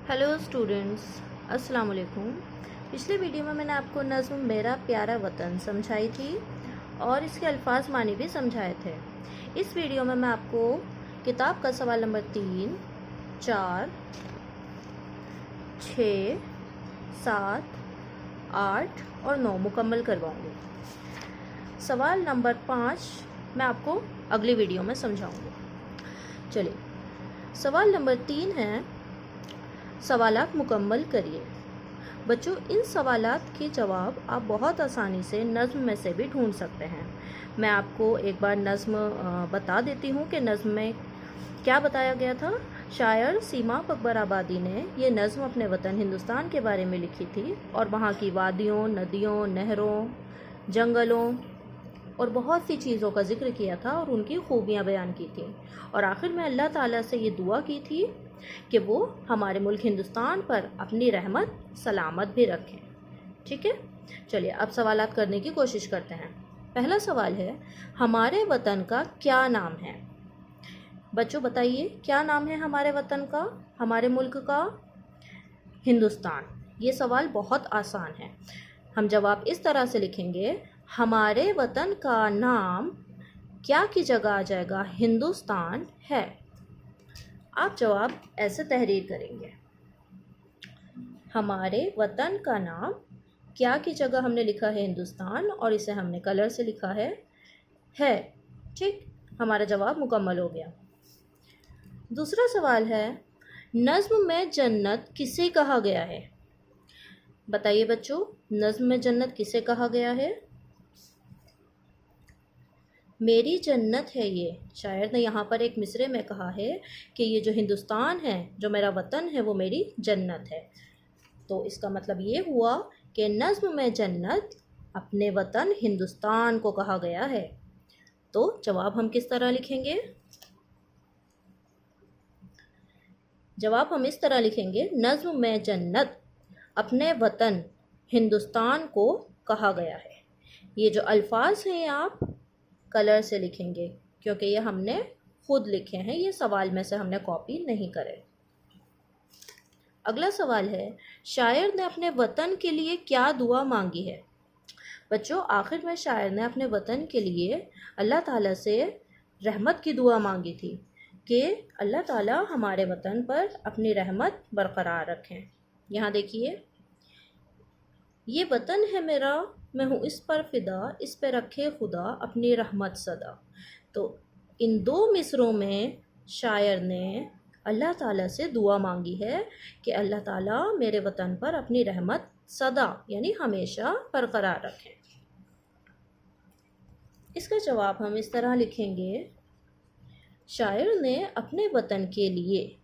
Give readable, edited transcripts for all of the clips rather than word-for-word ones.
Hello students, अस्सलाम वालेकुम। पिछले वीडियो में मैंने आपको नज़्म मेरा प्यारा वतन समझाई थी और इसके अल्फाज मानी भी समझाए थे। इस वीडियो में मैं आपको किताब का सवाल नंबर 3, 4, 6, 7, 8 और 9 मुकम्मल करवाऊँगी। सवाल नंबर 5 मैं आपको अगली वीडियो में समझाऊँगी। चलिए, सवाल नंबर 3 है, सवालात मुकम्मल करिए। बच्चों, इन सवालात के जवाब आप बहुत आसानी से नज़्म में से भी ढूंढ सकते हैं। मैं आपको एक बार नज़्म बता देती हूँ कि नज़्म में क्या बताया गया था। शायर सीमा अक अकबर आबादी ने ये नज़्म अपने वतन हिंदुस्तान के बारे में लिखी थी और वहाँ की वादियों, नदियों, नहरों, जंगलों और बहुत सी चीज़ों का जिक्र किया था और उनकी खूबियाँ बयान की थी। और आखिर में अल्लाह ताला से ये दुआ की थी कि वो हमारे मुल्क हिंदुस्तान पर अपनी रहमत सलामत भी रखें। ठीक है, चलिए अब सवालात करने की कोशिश करते हैं। पहला सवाल है, हमारे वतन का क्या नाम है? बच्चों बताइए, क्या नाम है हमारे वतन का, हमारे मुल्क का? हिंदुस्तान। ये सवाल बहुत आसान है। हम जवाब इस तरह से लिखेंगे, हमारे वतन का नाम क्या की जगह आ जाएगा, हिंदुस्तान है। आप जवाब ऐसे तहरीर करेंगे, हमारे वतन का नाम क्या की जगह हमने लिखा है हिंदुस्तान और इसे हमने कलर से लिखा है। ठीक, हमारा जवाब मुकम्मल हो गया। दूसरा सवाल है, नज़्म में जन्नत किसे कहा गया है? बताइए बच्चों, नज़्म में जन्नत किसे कहा गया है? मेरी जन्नत है ये। शायर ने यहाँ पर एक मिसरे में कहा है कि ये जो हिंदुस्तान है, जो मेरा वतन है, वो मेरी जन्नत है। तो इसका मतलब ये हुआ कि नज़्म में जन्नत अपने वतन हिंदुस्तान को कहा गया है। तो जवाब हम किस तरह लिखेंगे? जवाब हम इस तरह लिखेंगे, नज़्म में जन्नत अपने वतन हिंदुस्तान को कहा गया है। ये जो अल्फाज हैं आप कलर से लिखेंगे क्योंकि ये हमने खुद लिखे हैं, ये सवाल में से हमने कॉपी नहीं करे। अगला सवाल है, शायर ने अपने वतन के लिए क्या दुआ मांगी है? बच्चों, आखिर में शायर ने अपने वतन के लिए अल्लाह ताला से रहमत की दुआ मांगी थी कि अल्लाह ताला हमारे वतन पर अपनी रहमत बरकरार रखें। यहाँ देखिए, ये वतन है मेरा, मैं हूँ इस पर फिदा, इस पे रखे खुदा अपनी रहमत सदा। तो इन दो मिसरों में शायर ने अल्लाह ताला से दुआ मांगी है कि अल्लाह ताला मेरे वतन पर अपनी रहमत सदा यानी हमेशा बरकरार रखें। इसका जवाब हम इस तरह लिखेंगे, शायर ने अपने वतन के लिए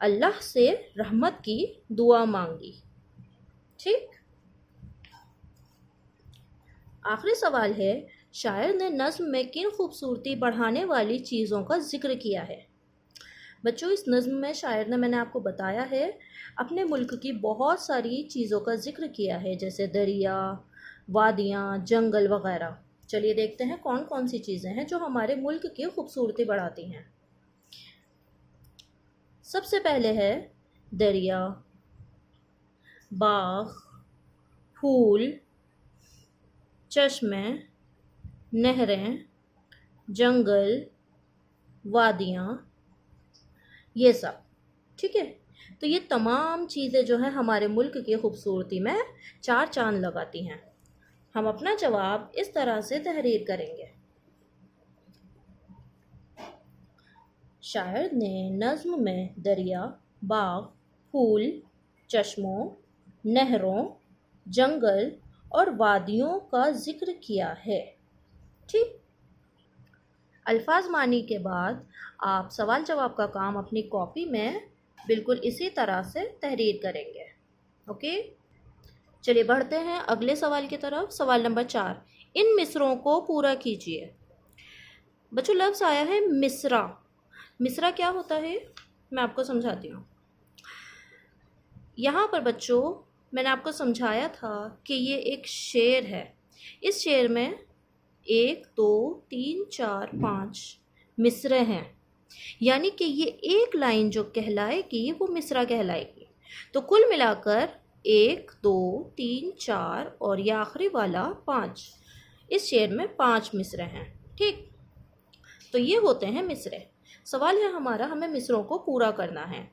अल्लाह से रहमत की दुआ मांगी। ठीक, आखिरी सवाल है, शायर ने नज़्म में किन खूबसूरती बढ़ाने वाली चीज़ों का जिक्र किया है? बच्चों, इस नज़्म में शायर ने, मैंने आपको बताया है, अपने मुल्क की बहुत सारी चीज़ों का जिक्र किया है, जैसे दरिया, वादियाँ, जंगल वगैरह। चलिए देखते हैं कौन कौन सी चीज़ें हैं जो हमारे मुल्क की खूबसूरती बढ़ाती हैं। सबसे पहले है दरिया, बाग, फूल, चश्मे, नहरें, जंगल, वादियाँ, ये सब। ठीक है, तो ये तमाम चीज़ें जो हैं हमारे मुल्क की खूबसूरती में चार चांद लगाती हैं। हम अपना जवाब इस तरह से तहरीर करेंगे, शायर ने नज़्म में दरिया, बाग, फूल, चश्मों, नहरों, जंगल और वादियों का जिक्र किया है। ठीक, अल्फाज मानी के बाद आप सवाल जवाब का काम अपनी कॉपी में बिल्कुल इसी तरह से तहरीर करेंगे। ओके, चलिए बढ़ते हैं अगले सवाल की तरफ। सवाल नंबर 4, इन मिसरों को पूरा कीजिए। बच्चों, लफ्ज़ आया है मिसरा। मिसरा क्या होता है, मैं आपको समझाती हूँ। यहाँ पर बच्चों मैंने आपको समझाया था कि ये एक शेर है। इस शेर में 1, 2, 3, 4, 5 मिसरे हैं। यानी कि ये एक लाइन जो कहलाएगी वो मिसरा कहलाएगी। तो कुल मिलाकर 1 2 3 4 और ये आखिरी वाला 5, इस शेर में 5 मिसरे हैं। ठीक, तो ये होते हैं मिसरे। सवाल है हमारा, हमें मिसरों को पूरा करना है।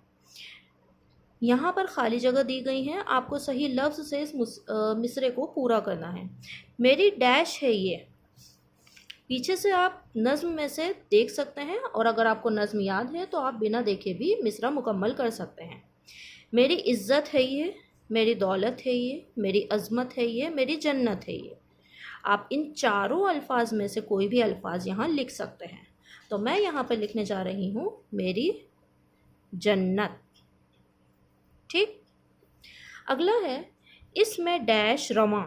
यहाँ पर खाली जगह दी गई है, आपको सही लफ्ज़ से इस मिसरे को पूरा करना है। मेरी डैश है ये, पीछे से आप नज़्म में से देख सकते हैं, और अगर आपको नज़्म याद है तो आप बिना देखे भी मिसरा मुकम्मल कर सकते हैं। मेरी इज़्ज़त है ये, मेरी दौलत है ये, मेरी अज़मत है ये, मेरी जन्नत है ये। आप इन चारों अल्फाज में से कोई भी अल्फाज यहाँ लिख सकते हैं। तो मैं यहाँ पर लिखने जा रही हूँ मेरी जन्नत। ठीक, अगला है इसमें डैश रवां।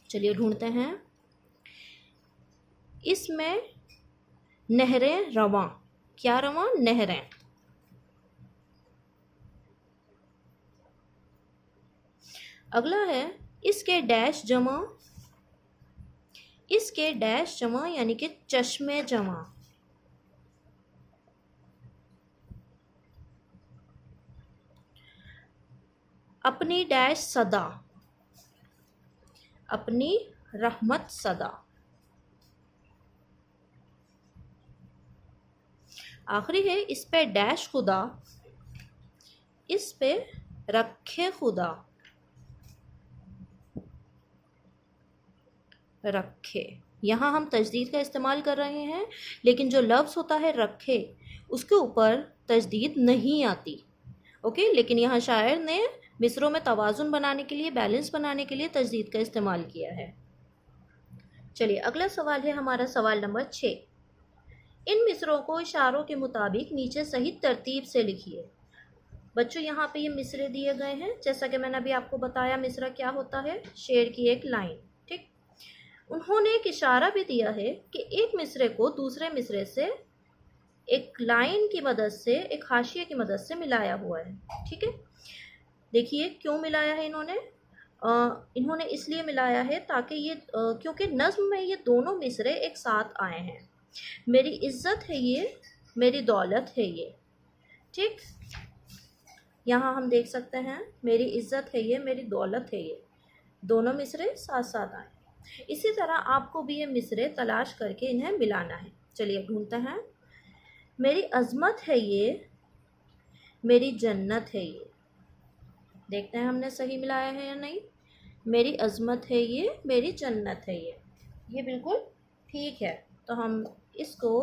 चलिए ढूंढते हैं। इसमें नहरें रवां, क्या रवां? नहरें। अगला है इसके डैश जमा, इसके डैश जमा यानी कि चश्मे जमा। अपनी डैश सदा, अपनी रहमत सदा। आखिरी है इस पे डैश खुदा, इस पे रखे खुदा, रखे। यहाँ हम तजदीद का इस्तेमाल कर रहे हैं, लेकिन जो लफ्ज़ होता है रखे उसके ऊपर तजदीद नहीं आती। ओके, लेकिन यहाँ शायर ने मिसरों में तवाज़ुन बनाने के लिए, बैलेंस बनाने के लिए तजदीद का इस्तेमाल किया है। चलिए अगला सवाल है हमारा सवाल नंबर 6। इन मिसरों को इशारों के मुताबिक नीचे सही तरतीब से लिखिए। बच्चों यहाँ पे ये मिसरे दिए गए हैं, जैसा कि मैंने अभी आपको बताया मिसरा क्या होता है, शेर की एक लाइन। ठीक, उन्होंने एक इशारा भी दिया है कि एक मिसरे को दूसरे मिसरे से एक लाइन की मदद से, एक हाशिए की मदद से मिलाया हुआ है। ठीक है, देखिए क्यों मिलाया है इन्होंने। इन्होंने इसलिए मिलाया है ताकि ये क्योंकि नज़्म में ये दोनों मिसरे एक साथ आए हैं। मेरी इज़्ज़त है ये, मेरी दौलत है ये। ठीक, यहाँ हम देख सकते हैं मेरी इज़्ज़त है ये, मेरी दौलत है ये, दोनों मिसरे साथ साथ आए। इसी तरह आपको भी ये मिसरे तलाश करके इन्हें मिलाना है। चलिए ढूंढते हैं। मेरी अज़मत है ये, मेरी जन्नत है ये। देखते हैं हमने सही मिलाया है या नहीं। मेरी अज़मत है ये, मेरी जन्नत है ये बिल्कुल ठीक है। तो हम इसको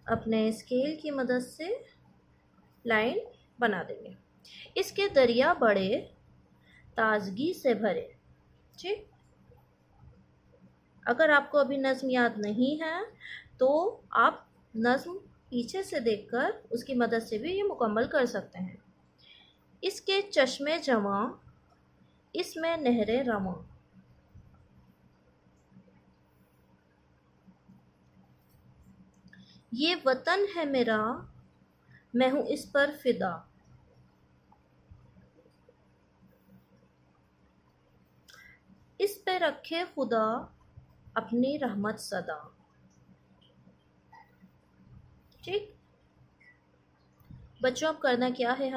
अपने स्केल की मदद से लाइन बना देंगे। इसके दरिया बड़े, ताजगी से भरे। ठीक, अगर आपको अभी नज़्म याद नहीं है तो आप नज़्म पीछे से देखकर उसकी मदद से भी ये मुकम्मल कर सकते हैं। इसके चश्मे जवां, इसमें नहरें रवां। ये वतन है मेरा, मैं हूँ इस पर फिदा। इस पे रखे खुदा अपनी रहमत सदा। ठीक, बच्चों अब करना क्या है,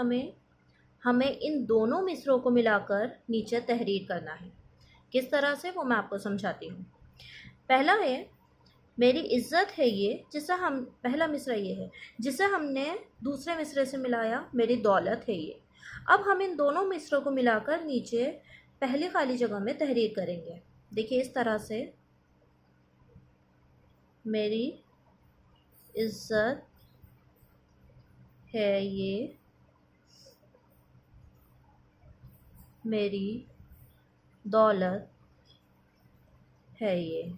हमें इन दोनों मिसरों को मिलाकर नीचे तहरीर करना है। किस तरह से वो मैं आपको समझाती हूँ। पहला है मेरी इज़्ज़त है ये, जिसे हम, पहला मिसरा ये है जिसे हमने दूसरे मिसरे से मिलाया, मेरी दौलत है ये। अब हम इन दोनों मिसरों को मिलाकर नीचे पहली खाली जगह में तहरीर करेंगे। देखिए इस तरह से, मेरी इज़्ज़त है ये, मेरी दौलत है ये।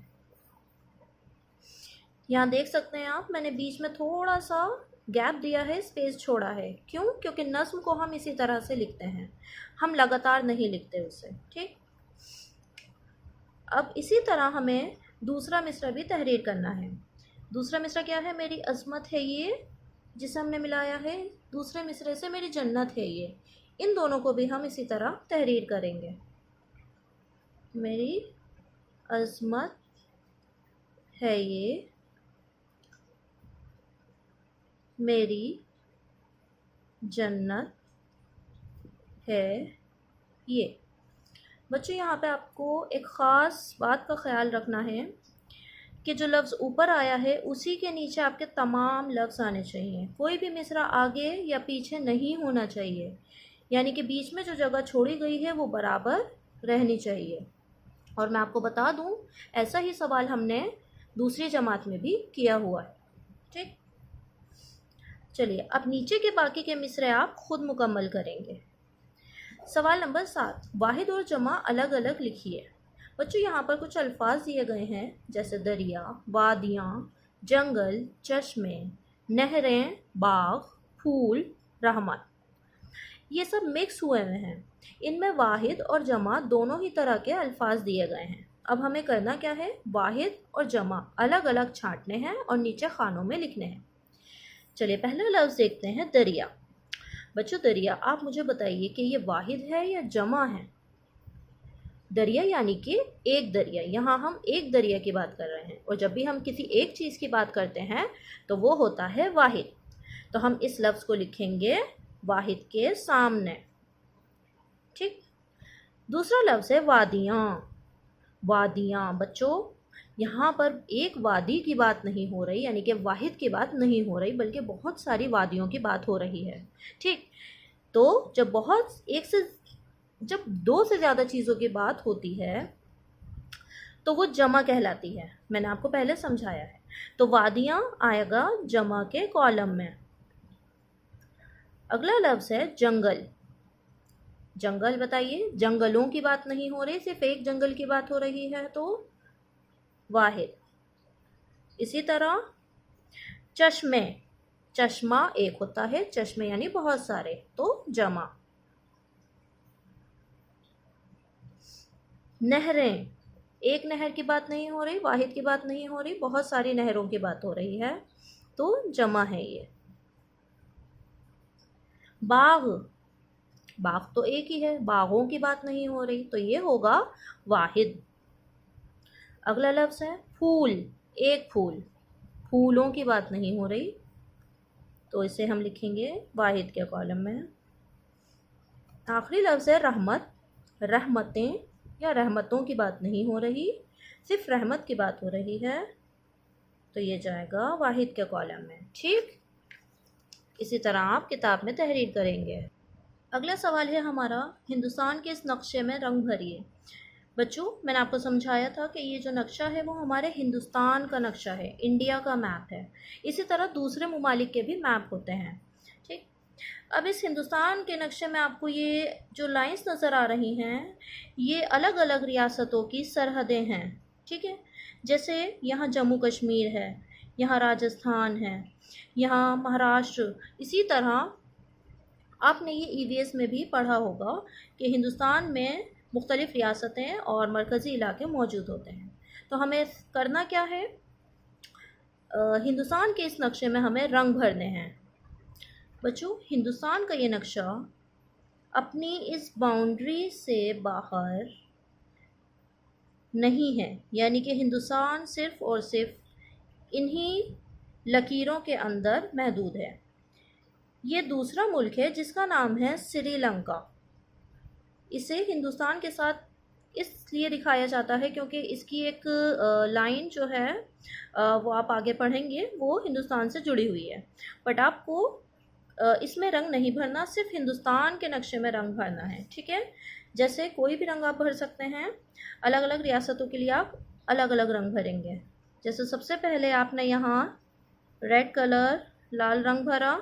यहाँ देख सकते हैं आप, मैंने बीच में थोड़ा सा गैप दिया है, स्पेस छोड़ा है। क्यों? क्योंकि नज़्म को हम इसी तरह से लिखते हैं, हम लगातार नहीं लिखते उसे। ठीक, अब इसी तरह हमें दूसरा मिसरा भी तहरीर करना है। दूसरा मिसरा क्या है? मेरी अज़मत है ये, जिसे हमने मिलाया है दूसरे मिसरे से, मेरी जन्नत है ये। इन दोनों को भी हम इसी तरह तहरीर करेंगे। मेरी अज़मत है ये, मेरी जन्नत है ये। बच्चों यहाँ पे आपको एक ख़ास बात का ख्याल रखना है कि जो लफ्ज़ ऊपर आया है उसी के नीचे आपके तमाम लफ्ज़ आने चाहिए। कोई भी मिसरा आगे या पीछे नहीं होना चाहिए, यानी कि बीच में जो जगह छोड़ी गई है वो बराबर रहनी चाहिए। और मैं आपको बता दूं, ऐसा ही सवाल हमने दूसरी जमात में भी किया हुआ है। ठीक, चलिए अब नीचे के बाकी के मिसरे आप खुद मुकम्मल करेंगे। सवाल नंबर 7, वाहिद और जमा अलग अलग लिखिए। बच्चों यहाँ पर कुछ अल्फाज दिए गए हैं, जैसे दरिया, वादियाँ, जंगल, चश्मे, नहरें, बाग, फूल, रहमत। ये सब मिक्स हुए हुए हैं। इनमें वाहिद और जमा दोनों ही तरह के अल्फाज दिए गए हैं। अब हमें करना क्या है, वाहिद और जमा अलग अलग छांटने हैं और नीचे खानों में लिखने हैं। चलिए पहला लफ्ज़ देखते हैं, दरिया। बच्चों दरिया, आप मुझे बताइए कि ये वाहिद है या जमा है। दरिया यानी कि एक दरिया, यहाँ हम एक दरिया की बात कर रहे हैं, और जब भी हम किसी एक चीज़ की बात करते हैं तो वो होता है वाहिद। तो हम इस लफ्ज़ को लिखेंगे वाहिद के सामने। ठीक, दूसरा लफ्ज़ है वादियाँ। वादियाँ बच्चों, यहाँ पर एक वादी की बात नहीं हो रही, यानी कि वाहिद की बात नहीं हो रही, बल्कि बहुत सारी वादियों की बात हो रही है। ठीक, तो जब दो से ज़्यादा चीज़ों की बात होती है तो वो जमा कहलाती है। मैंने आपको पहले समझाया है। तो वादियाँ आएगा जमा के कॉलम में। अगला लफ्ज़ है जंगल। जंगल बताइए, जंगलों की बात नहीं हो रही, सिर्फ एक जंगल की बात हो रही है, तो वाहिद। इसी तरह चश्मे, चश्मा एक होता है, चश्मे यानी बहुत सारे, तो जमा। नहरें, एक नहर की बात नहीं हो रही, वाहिद की बात नहीं हो रही, बहुत सारी नहरों की बात हो रही है, तो जमा है ये। बाग, बाग तो एक ही है, बागों की बात नहीं हो रही, तो ये होगा वाहिद। अगला लफ्ज़ है फूल। एक फूल, फूलों की बात नहीं हो रही, तो इसे हम लिखेंगे वाहिद के कॉलम में। आखिरी लफ्ज़ है रहमत। रहमतें या रहमतों की बात नहीं हो रही, सिर्फ रहमत की बात हो रही है, तो ये जाएगा वाहिद के कॉलम में। ठीक, इसी तरह आप किताब में तहरीर करेंगे। अगला सवाल है हमारा, हिंदुस्तान के इस नक्शे में रंग भरिए। बच्चों मैंने आपको समझाया था कि ये जो नक्शा है वो हमारे हिंदुस्तान का नक्शा है, इंडिया का मैप है। इसी तरह दूसरे ममालिक के भी मैप होते हैं। ठीक, अब इस हिंदुस्तान के नक्शे में आपको ये जो लाइंस नज़र आ रही हैं, ये अलग अलग रियासतों की सरहदें हैं। ठीक है, जैसे यहाँ जम्मू कश्मीर है, यहाँ राजस्थान है, यहाँ महाराष्ट्र। इसी तरह आपने ये ईवीएस में भी पढ़ा होगा कि हिंदुस्तान में मुख्तलिफ़ रियासतें और मरकज़ी इलाके मौजूद होते हैं। तो हमें करना क्या है, हिंदुस्तान के इस नक्शे में हमें रंग भरने हैं। बच्चों हिंदुस्तान का ये नक्शा अपनी इस बाउंड्री से बाहर नहीं है, यानी कि हिंदुस्तान सिर्फ़ और सिर्फ इन्हीं लकीरों के अंदर महदूद है। ये दूसरा मुल्क है जिसका नाम है श्रीलंका। इसे हिंदुस्तान के साथ इसलिए दिखाया जाता है क्योंकि इसकी एक लाइन जो है वो आप आगे पढ़ेंगे, वो हिंदुस्तान से जुड़ी हुई है। बट आपको इसमें रंग नहीं भरना, सिर्फ हिंदुस्तान के नक्शे में रंग भरना है। ठीक है, जैसे कोई भी रंग आप भर सकते हैं, अलग अलग रियासतों के लिए आप अलग अलग रंग भरेंगे। जैसे सबसे पहले आपने यहाँ रेड कलर, लाल रंग भरा।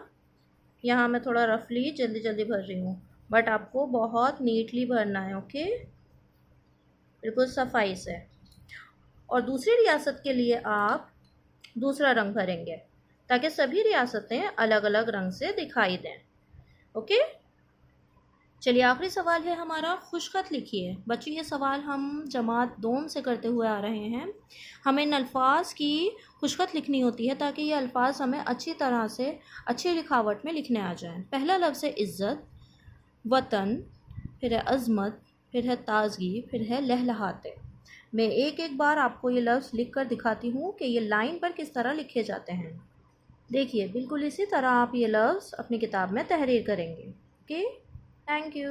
यहाँ मैं थोड़ा रफली जल्दी जल्दी भर रही हूँ, बट आपको बहुत नीटली भरना है। ओके, बिल्कुल सफाई से। और दूसरी रियासत के लिए आप दूसरा रंग भरेंगे ताकि सभी रियासतें अलग अलग रंग से दिखाई दें। ओके, चलिए आखिरी सवाल है हमारा, खुशखत लिखिए। बच्चों ये सवाल हम जमात दोम से करते हुए आ रहे हैं। हमें इन अल्फाज की खुशखत लिखनी होती है ताकि ये अल्फाज हमें अच्छी तरह से अच्छी लिखावट में लिखने आ जाएं। पहला लफ्ज़ है इज़्ज़त, वतन, फिर है अज़मत, फिर है ताज़गी, फिर है लहलहाते। मैं एक एक बार आपको ये लफ्ज़ लिख कर दिखाती हूँ कि ये लाइन पर किस तरह लिखे जाते हैं। देखिए बिल्कुल इसी तरह आप ये लफ्ज़ अपनी किताब में तहरीर करेंगे। Okay, thank you.